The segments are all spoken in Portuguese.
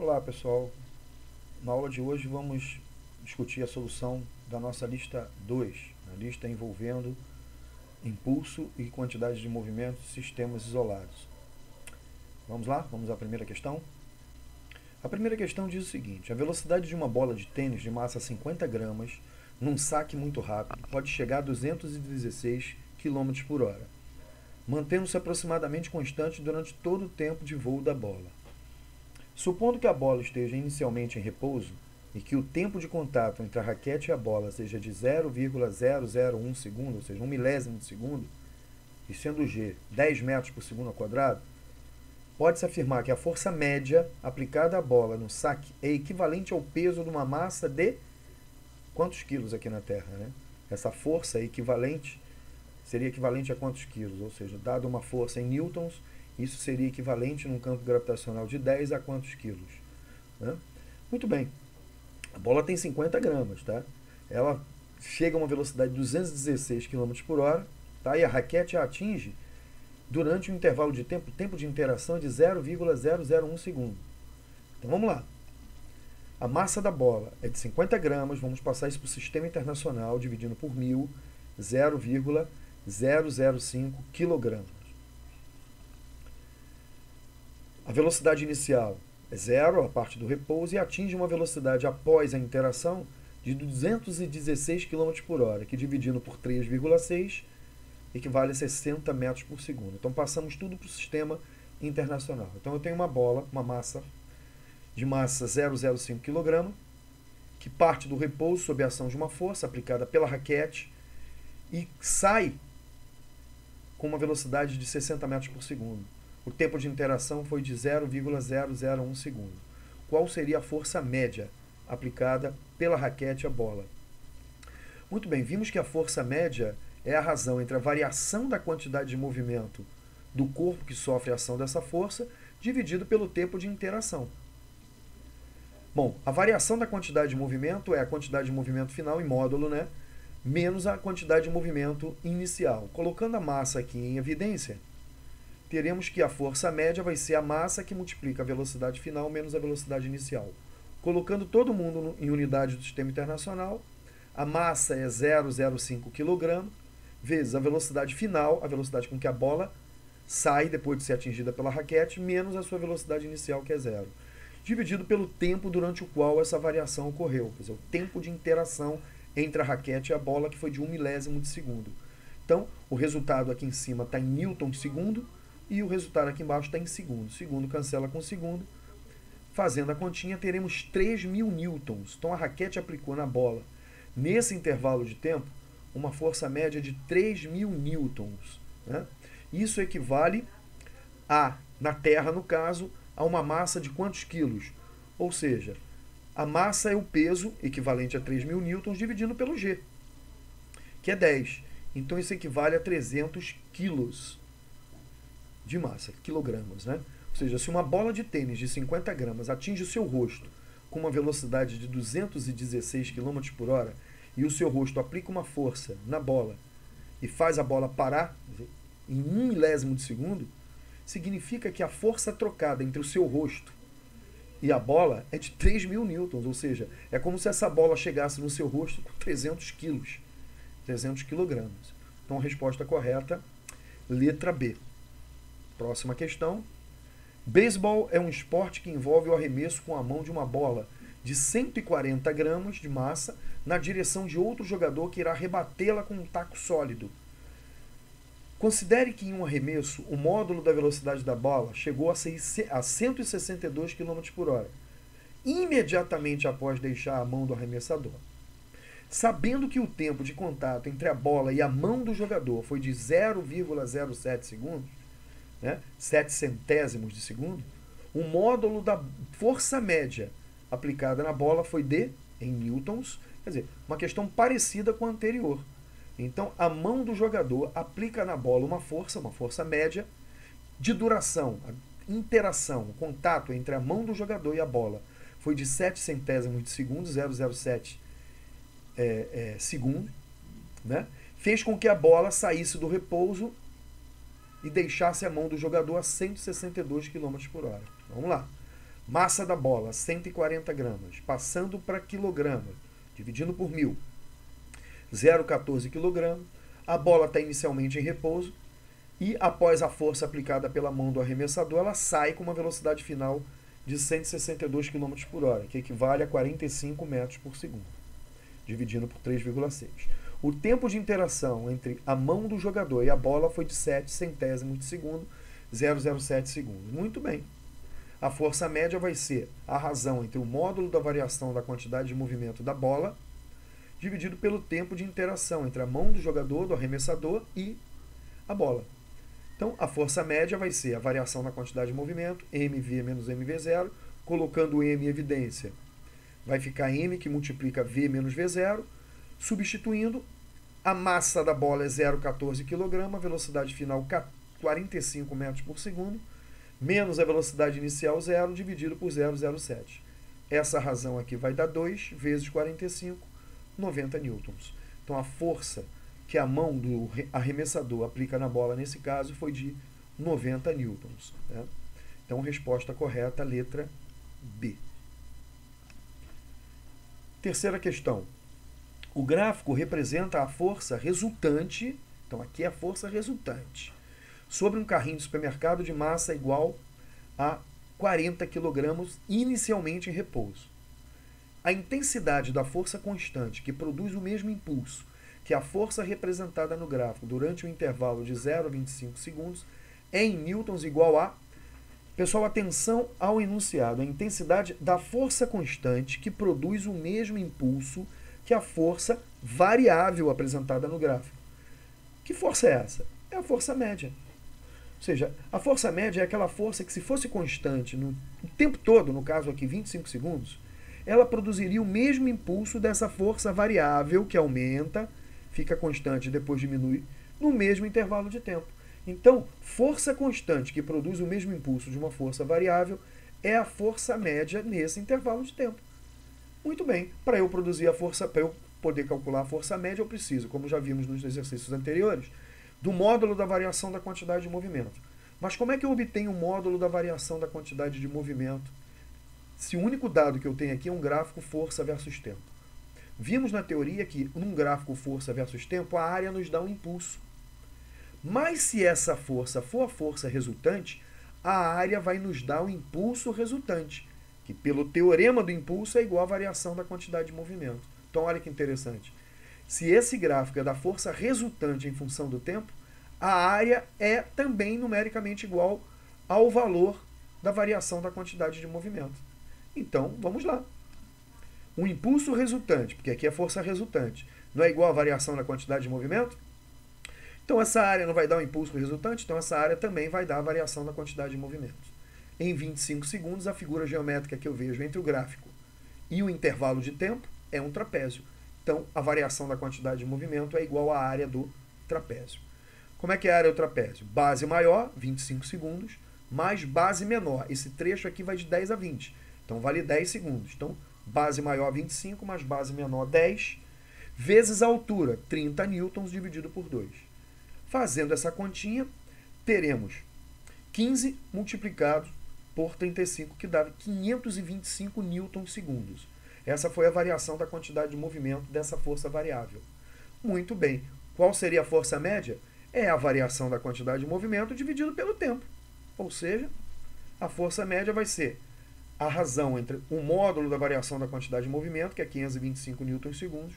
Olá pessoal, na aula de hoje vamos discutir a solução da nossa lista 2, a lista envolvendo impulso e quantidade de movimento de sistemas isolados. Vamos lá? Vamos à primeira questão? A primeira questão diz o seguinte: a velocidade de uma bola de tênis de massa 50 gramas num saque muito rápido pode chegar a 216 km por hora, mantendo-se aproximadamente constante durante todo o tempo de voo da bola. Supondo que a bola esteja inicialmente em repouso e que o tempo de contato entre a raquete e a bola seja de 0,001 segundo, ou seja, 1 milésimo de segundo, e sendo g 10 metros por segundo ao quadrado, pode-se afirmar que a força média aplicada à bola no saque é equivalente ao peso de uma massa de quantos quilos aqui na Terra, né? Essa força é seria equivalente a quantos quilos? Ou seja, dado uma força em newtons, isso seria equivalente num campo gravitacional de 10 a quantos quilos? Né? Muito bem. A bola tem 50 gramas, tá? Ela chega a uma velocidade de 216 km por hora, tá? E a raquete a atinge durante um intervalo de tempo de interação de 0,001 segundo. Então vamos lá. A massa da bola é de 50 gramas, vamos passar isso para o sistema internacional, dividindo por 1000, 0,005 kg. A velocidade inicial é zero, a parte do repouso, e atinge uma velocidade após a interação de 216 km por hora, que dividindo por 3,6 equivale a 60 metros por segundo. Então passamos tudo para o sistema internacional. Então eu tenho uma bola, uma massa de massa 0,05 kg, que parte do repouso sob a ação de uma força aplicada pela raquete e sai com uma velocidade de 60 metros por segundo. O tempo de interação foi de 0,001 segundo. Qual seria a força média aplicada pela raquete à bola? Muito bem, vimos que a força média é a razão entre a variação da quantidade de movimento do corpo que sofre a ação dessa força, dividido pelo tempo de interação. Bom, a variação da quantidade de movimento é a quantidade de movimento final em módulo, né? Menos a quantidade de movimento inicial. Colocando a massa aqui em evidência, teremos que a força média vai ser a massa que multiplica a velocidade final menos a velocidade inicial. Colocando todo mundo em unidade do sistema internacional, a massa é 0,05 kg, vezes a velocidade final, a velocidade com que a bola sai depois de ser atingida pela raquete, menos a sua velocidade inicial, que é zero, dividido pelo tempo durante o qual essa variação ocorreu, quer dizer, o tempo de interação entre a raquete e a bola, que foi de 1 milésimo de segundo. Então, o resultado aqui em cima está em newton segundo, e o resultado aqui embaixo está em segundo. Segundo cancela com segundo. Fazendo a continha, teremos 3.000 newtons. Então, a raquete aplicou na bola, nesse intervalo de tempo, uma força média de 3.000 newtons. Né? Isso equivale na Terra, no caso, a uma massa de quantos quilos? Ou seja, a massa é o peso, equivalente a 3.000 newtons, dividido pelo G, que é 10. Então, isso equivale a 300 quilos de massa, quilogramas, né? Ou seja, se uma bola de tênis de 50 gramas atinge o seu rosto com uma velocidade de 216 km por hora e o seu rosto aplica uma força na bola e faz a bola parar em 1 milésimo de segundo, significa que a força trocada entre o seu rosto e a bola é de 3.000 newtons, ou seja, é como se essa bola chegasse no seu rosto com 300 quilos, 300 quilogramas. Então a resposta correta, letra B. Próxima questão. Beisebol é um esporte que envolve o arremesso com a mão de uma bola de 140 gramas de massa na direção de outro jogador que irá rebatê-la com um taco sólido. Considere que em um arremesso o módulo da velocidade da bola chegou a 162 km por hora, imediatamente após deixar a mão do arremessador. Sabendo que o tempo de contato entre a bola e a mão do jogador foi de 0,07 segundos, né, 7 centésimos de segundo, o módulo da força média aplicada na bola foi em newtons, quer dizer, uma questão parecida com a anterior. Então, a mão do jogador aplica na bola uma força média, de duração, a interação, o contato entre a mão do jogador e a bola foi de 7 centésimos de segundo, 0,07 segundo, né? Fez com que a bola saísse do repouso e deixasse a mão do jogador a 162 km por hora. Vamos lá. Massa da bola, 140 gramas. Passando para quilograma, dividindo por 1.000. 0,14 kg. A bola está inicialmente em repouso. E após a força aplicada pela mão do arremessador, ela sai com uma velocidade final de 162 km por hora, que equivale a 45 metros por segundo, dividindo por 3,6. O tempo de interação entre a mão do jogador e a bola foi de 7 centésimos de segundo, 0,07 segundos. Muito bem. A força média vai ser a razão entre o módulo da variação da quantidade de movimento da bola, dividido pelo tempo de interação entre a mão do jogador, do arremessador, e a bola. Então, a força média vai ser a variação na quantidade de movimento, mv menos mv0, colocando o m em evidência. Vai ficar m que multiplica v menos v0, substituindo, a massa da bola é 0,14 kg, a velocidade final 45 metros por segundo, menos a velocidade inicial 0, dividido por 0,07. Essa razão aqui vai dar 2 vezes 45, 90 newtons. Então, a força que a mão do arremessador aplica na bola, nesse caso, foi de 90 newtons. Né? Então, resposta correta, letra B. Terceira questão. O gráfico representa a força resultante, então aqui é a força resultante, sobre um carrinho de supermercado de massa igual a 40 kg inicialmente em repouso. A intensidade da força constante, que produz o mesmo impulso que a força representada no gráfico durante o intervalo de 0 a 25 segundos, é em newtons igual a... Pessoal, atenção ao enunciado. A intensidade da força constante que produz o mesmo impulso que a força variável apresentada no gráfico. Que força é essa? É a força média. Ou seja, a força média é aquela força que, se fosse constante no tempo todo, no caso aqui 25 segundos, ela produziria o mesmo impulso dessa força variável que aumenta, fica constante e depois diminui, no mesmo intervalo de tempo. Então, força constante que produz o mesmo impulso de uma força variável é a força média nesse intervalo de tempo. Muito bem, para eu produzir a força, para eu poder calcular a força média, eu preciso, como já vimos nos exercícios anteriores, do módulo da variação da quantidade de movimento. Mas como é que eu obtenho o módulo da variação da quantidade de movimento, se o único dado que eu tenho aqui é um gráfico força versus tempo? Vimos na teoria que, num gráfico força versus tempo, a área nos dá um impulso. Mas se essa força for a força resultante, a área vai nos dar o impulso resultante, que pelo teorema do impulso é igual à variação da quantidade de movimento. Então, olha que interessante. Se esse gráfico é da força resultante em função do tempo, a área é também numericamente igual ao valor da variação da quantidade de movimento. Então, vamos lá. O impulso resultante, porque aqui é força resultante, não é igual à variação da quantidade de movimento? Então, essa área não vai dar o impulso resultante, então essa área também vai dar a variação da quantidade de movimento. Em 25 segundos, a figura geométrica que eu vejo entre o gráfico e o intervalo de tempo é um trapézio. Então, a variação da quantidade de movimento é igual à área do trapézio. Como é que é a área do trapézio? Base maior, 25 segundos, mais base menor. Esse trecho aqui vai de 10 a 20. Então, vale 10 segundos. Então, base maior, 25, mais base menor, 10, vezes a altura, 30 newtons, dividido por 2. Fazendo essa continha, teremos 15 multiplicado por 35, que dá 525 newtons segundos. Essa foi a variação da quantidade de movimento dessa força variável. Muito bem. Qual seria a força média? É a variação da quantidade de movimento dividido pelo tempo. Ou seja, a força média vai ser a razão entre o módulo da variação da quantidade de movimento, que é 525 newtons segundos,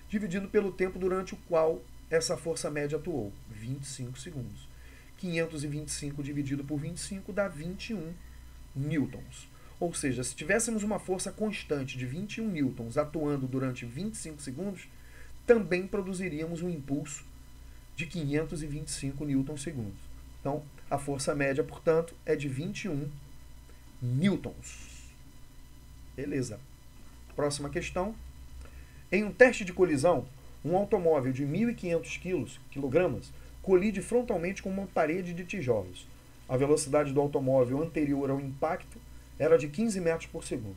dividido pelo tempo durante o qual essa força média atuou, 25 segundos. 525 dividido por 25 dá 21 newtons. Ou seja, se tivéssemos uma força constante de 21 newtons atuando durante 25 segundos, também produziríamos um impulso de 525 newtons segundos. Então, a força média, portanto, é de 21 newtons. Beleza. Próxima questão. Em um teste de colisão, um automóvel de 1.500 kg colide frontalmente com uma parede de tijolos. A velocidade do automóvel anterior ao impacto era de 15 metros por segundo.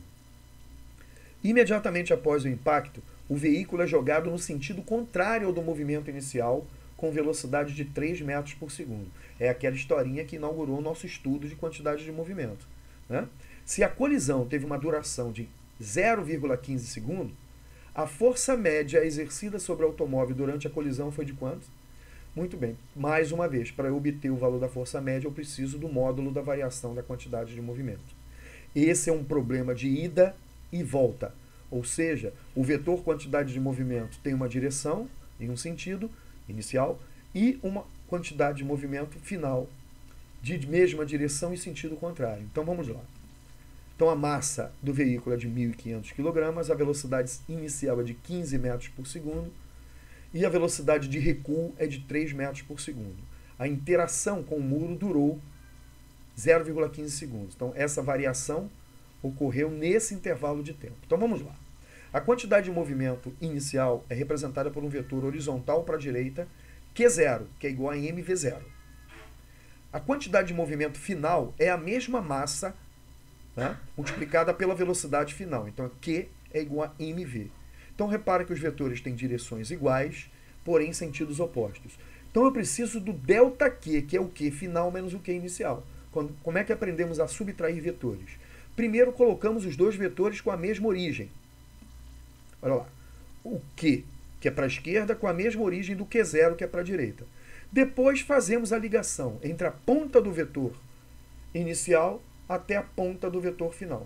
Imediatamente após o impacto, o veículo é jogado no sentido contrário ao do movimento inicial, com velocidade de 3 metros por segundo. É aquela historinha que inaugurou o nosso estudo de quantidade de movimento. Né? Se a colisão teve uma duração de 0,15 segundos, a força média exercida sobre o automóvel durante a colisão foi de quanto? Muito bem. Mais uma vez, para eu obter o valor da força média, eu preciso do módulo da variação da quantidade de movimento. Esse é um problema de ida e volta. Ou seja, o vetor quantidade de movimento tem uma direção, em um sentido inicial, e uma quantidade de movimento final, de mesma direção e sentido contrário. Então vamos lá. Então a massa do veículo é de 1.500 kg, a velocidade inicial é de 15 metros por segundo e a velocidade de recuo é de 3 metros por segundo. A interação com o muro durou 0,15 segundos. Então essa variação ocorreu nesse intervalo de tempo. Então vamos lá. A quantidade de movimento inicial é representada por um vetor horizontal para a direita, Q0, que é igual a mv0. A quantidade de movimento final é a mesma massa, né, multiplicada pela velocidade final. Então, Q é igual a mv. Então, repara que os vetores têm direções iguais, porém em sentidos opostos. Então, eu preciso do ΔQ, que é o Q final menos o Q inicial. Como é que aprendemos a subtrair vetores? Primeiro, colocamos os dois vetores com a mesma origem. Olha lá. O Q, que é para a esquerda, com a mesma origem do Q0, que é para a direita. Depois, fazemos a ligação entre a ponta do vetor inicial até a ponta do vetor final.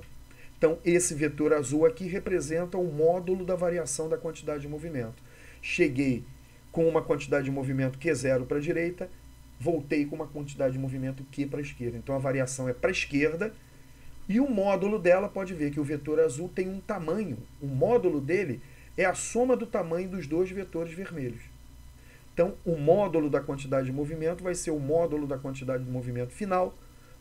Então, esse vetor azul aqui representa o módulo da variação da quantidade de movimento. Cheguei com uma quantidade de movimento Q0 para a direita, voltei com uma quantidade de movimento Q para a esquerda. Então, a variação é para a esquerda e o módulo dela, pode ver que o vetor azul tem um tamanho. O módulo dele é a soma do tamanho dos dois vetores vermelhos. Então, o módulo da quantidade de movimento vai ser o módulo da quantidade de movimento final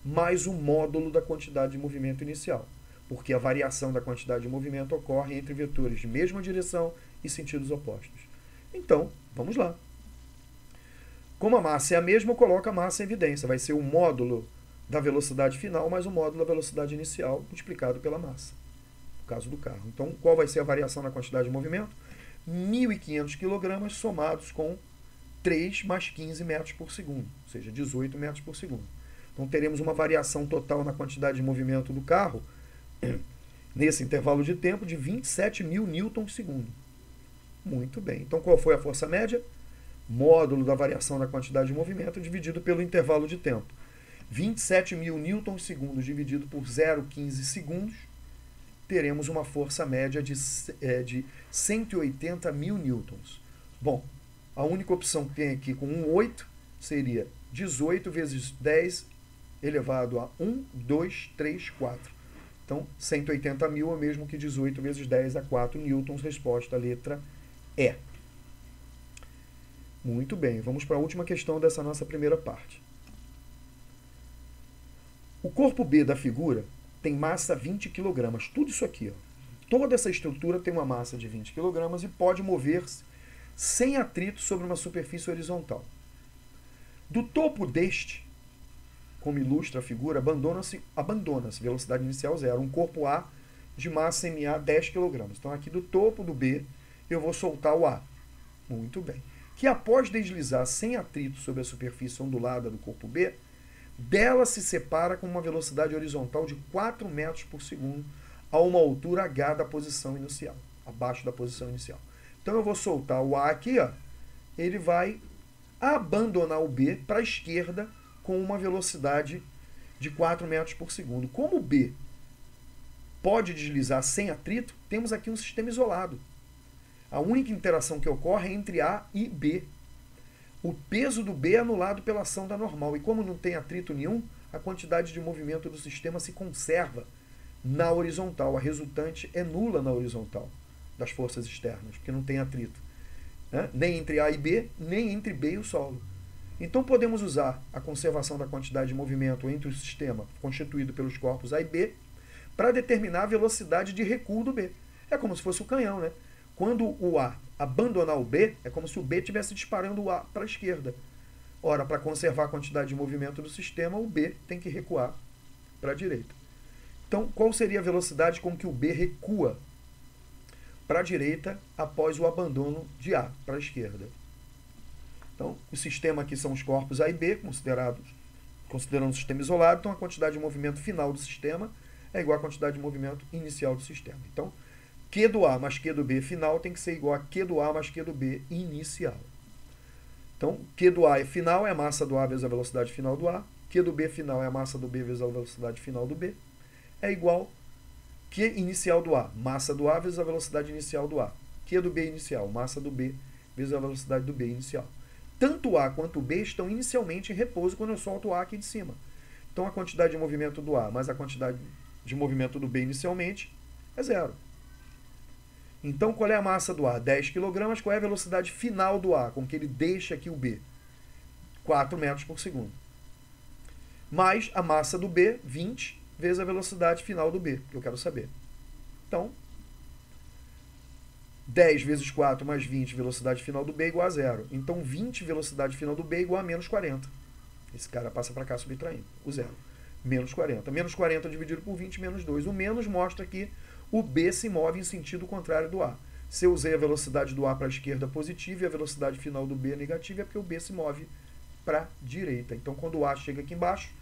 mais o módulo da quantidade de movimento inicial, porque a variação da quantidade de movimento ocorre entre vetores de mesma direção e sentidos opostos. Então, vamos lá. Como a massa é a mesma, eu coloco a massa em evidência. Vai ser o módulo da velocidade final mais o módulo da velocidade inicial multiplicado pela massa, no caso do carro. Então, qual vai ser a variação da quantidade de movimento? 1.500 kg somados com 3 mais 15 metros por segundo, ou seja, 18 metros por segundo. Então, teremos uma variação total na quantidade de movimento do carro, nesse intervalo de tempo, de 27.000 newtons-segundo. Muito bem. Então, qual foi a força média? Módulo da variação da quantidade de movimento dividido pelo intervalo de tempo. 27.000 newtons-segundo dividido por 0,15 segundos, teremos uma força média de 180.000 newtons. Bom, a única opção que tem aqui com 8 seria 18 vezes 10 elevado a 1, 2, 3, 4. Então, 180.000 é o mesmo que 18 vezes 10 a 4 newtons, resposta, letra E. Muito bem, vamos para a última questão dessa nossa primeira parte. O corpo B da figura tem massa 20 kg. Tudo isso aqui, ó. Toda essa estrutura tem uma massa de 20 kg e pode mover-se sem atrito sobre uma superfície horizontal. Do topo deste, como ilustra a figura, abandona-se velocidade inicial zero, um corpo A de massa MA 10 kg. Então, aqui do topo do B, eu vou soltar o A. Muito bem. Que após deslizar sem atrito sobre a superfície ondulada do corpo B, dela se separa com uma velocidade horizontal de 4 metros por segundo a uma altura H da posição inicial, abaixo da posição inicial. Então, eu vou soltar o A aqui, ó, ele vai abandonar o B para a esquerda com uma velocidade de 4 metros por segundo. Como o B pode deslizar sem atrito, temos aqui um sistema isolado. A única interação que ocorre é entre A e B. O peso do B é anulado pela ação da normal. E como não tem atrito nenhum, a quantidade de movimento do sistema se conserva na horizontal. A resultante é nula na horizontal das forças externas, porque não tem atrito, né? Nem entre A e B, nem entre B e o solo. Então, podemos usar a conservação da quantidade de movimento entre o sistema constituído pelos corpos A e B para determinar a velocidade de recuo do B. É como se fosse o canhão, né? Quando o A abandonar o B, é como se o B estivesse disparando o A para a esquerda. Ora, para conservar a quantidade de movimento do sistema, o B tem que recuar para a direita. Então, qual seria a velocidade com que o B recua para a direita após o abandono de A para a esquerda? Então, o sistema aqui são os corpos A e B, considerando o sistema isolado. Então, a quantidade de movimento final do sistema é igual à quantidade de movimento inicial do sistema. Então, Q do A mais Q do B final tem que ser igual a Q do A mais Q do B inicial. Então, Q do A final é a massa do A vezes a velocidade final do A. Q do B final é a massa do B vezes a velocidade final do B. É igual Q inicial do A, massa do A vezes a velocidade inicial do A. Q do B inicial, massa do B vezes a velocidade do B inicial. Tanto o A quanto o B estão inicialmente em repouso quando eu solto o A aqui de cima. Então, a quantidade de movimento do A mais a quantidade de movimento do B inicialmente é zero. Então, qual é a massa do A? 10 kg. Qual é a velocidade final do A, com que ele deixa aqui o B? 4 metros por segundo. Mais a massa do B, 20, vezes a velocidade final do B, que eu quero saber. Então, 10 vezes 4 mais 20, velocidade final do B é igual a zero. Então, 20, velocidade final do B é igual a menos 40. Esse cara passa para cá subtraindo o zero. Menos 40. Menos 40 dividido por 20, menos 2. O menos mostra que o B se move em sentido contrário do A. Se eu usei a velocidade do A para a esquerda positiva e a velocidade final do B negativa, é porque o B se move para a direita. Então, quando o A chega aqui embaixo,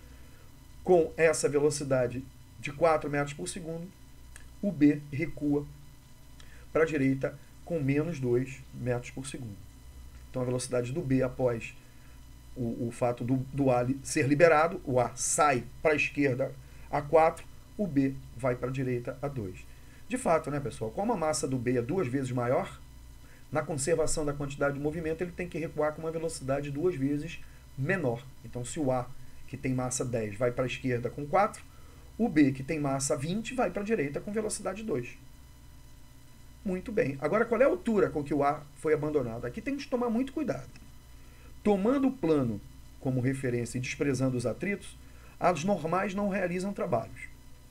com essa velocidade de 4 metros por segundo, o B recua para a direita com menos 2 metros por segundo. Então, a velocidade do B após o fato do A ser liberado, o A sai para a esquerda a 4, o B vai para a direita a 2. De fato, né, pessoal, como a massa do B é 2 vezes maior, na conservação da quantidade de movimento, ele tem que recuar com uma velocidade 2 vezes menor. Então, se o A, que tem massa 10, vai para a esquerda com 4, o B, que tem massa 20, vai para a direita com velocidade 2. Muito bem. Agora, qual é a altura com que o A foi abandonado? Aqui tem que tomar muito cuidado. Tomando o plano como referência e desprezando os atritos, as normais não realizam trabalhos.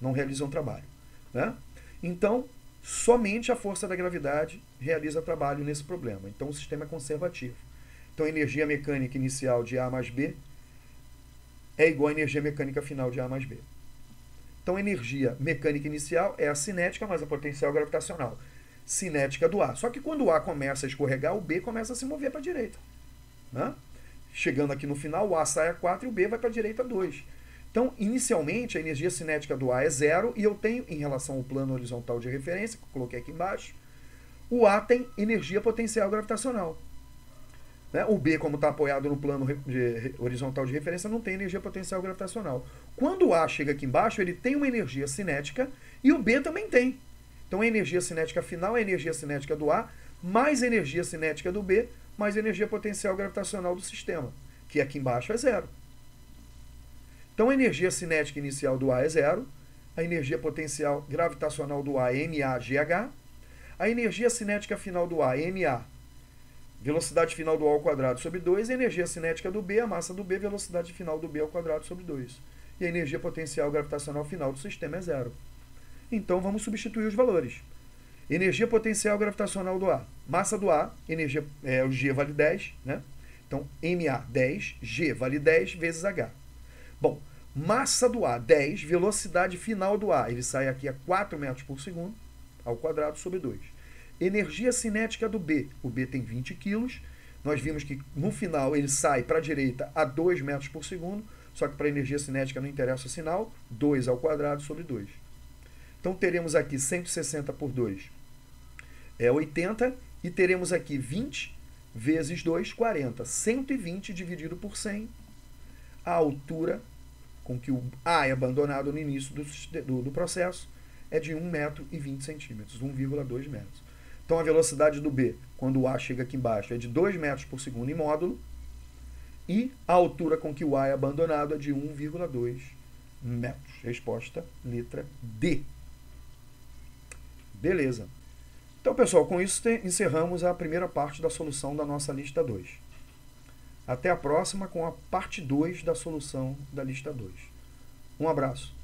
Não realizam trabalho. Né? Então, somente a força da gravidade realiza trabalho nesse problema. Então, o sistema é conservativo. Então, a energia mecânica inicial de A mais B é igual à energia mecânica final de A mais B. Então, a energia mecânica inicial é a cinética mais a potencial gravitacional. Cinética do A. Só que quando o A começa a escorregar, o B começa a se mover para a direita. Né? Chegando aqui no final, o A sai a 4 e o B vai para a direita a 2. Então, inicialmente, a energia cinética do A é zero e eu tenho, em relação ao plano horizontal de referência, que eu coloquei aqui embaixo, o A tem energia potencial gravitacional. Né? O B, como está apoiado no plano horizontal de referência, não tem energia potencial gravitacional. Quando o A chega aqui embaixo, ele tem uma energia cinética e o B também tem. Então, a energia cinética final é a energia cinética do A, mais energia cinética do B, mais energia potencial gravitacional do sistema, que aqui embaixo é zero. Então, a energia cinética inicial do A é zero, a energia potencial gravitacional do A é MAGH, a energia cinética final do A é MA, velocidade final do A ao quadrado sobre 2, a energia cinética do B, a massa do B, velocidade final do B ao quadrado sobre 2. E a energia potencial gravitacional final do sistema é zero. Então, vamos substituir os valores. Energia potencial gravitacional do A. Massa do A, energia, o G vale 10, né? Então, MA 10, G vale 10 vezes H. Bom, massa do A, 10, velocidade final do A, ele sai aqui a 4 metros por segundo, ao quadrado sobre 2. Energia cinética do B, o B tem 20 quilos, nós vimos que no final ele sai para a direita a 2 metros por segundo, só que para a energia cinética não interessa o sinal, 2 ao quadrado sobre 2. Então, teremos aqui 160 por 2 é 80, e teremos aqui 20 vezes 2, 40. 120 dividido por 100, a altura com que o A é abandonado no início do processo é de 1,20 m, 1,2 metros. Então, a velocidade do B, quando o A chega aqui embaixo, é de 2 metros por segundo em módulo, e a altura com que o A é abandonado é de 1,2 metros. Resposta, letra D. Beleza. Então, pessoal, com isso encerramos a primeira parte da solução da nossa lista 2. Até a próxima com a parte 2 da solução da lista 2. Um abraço.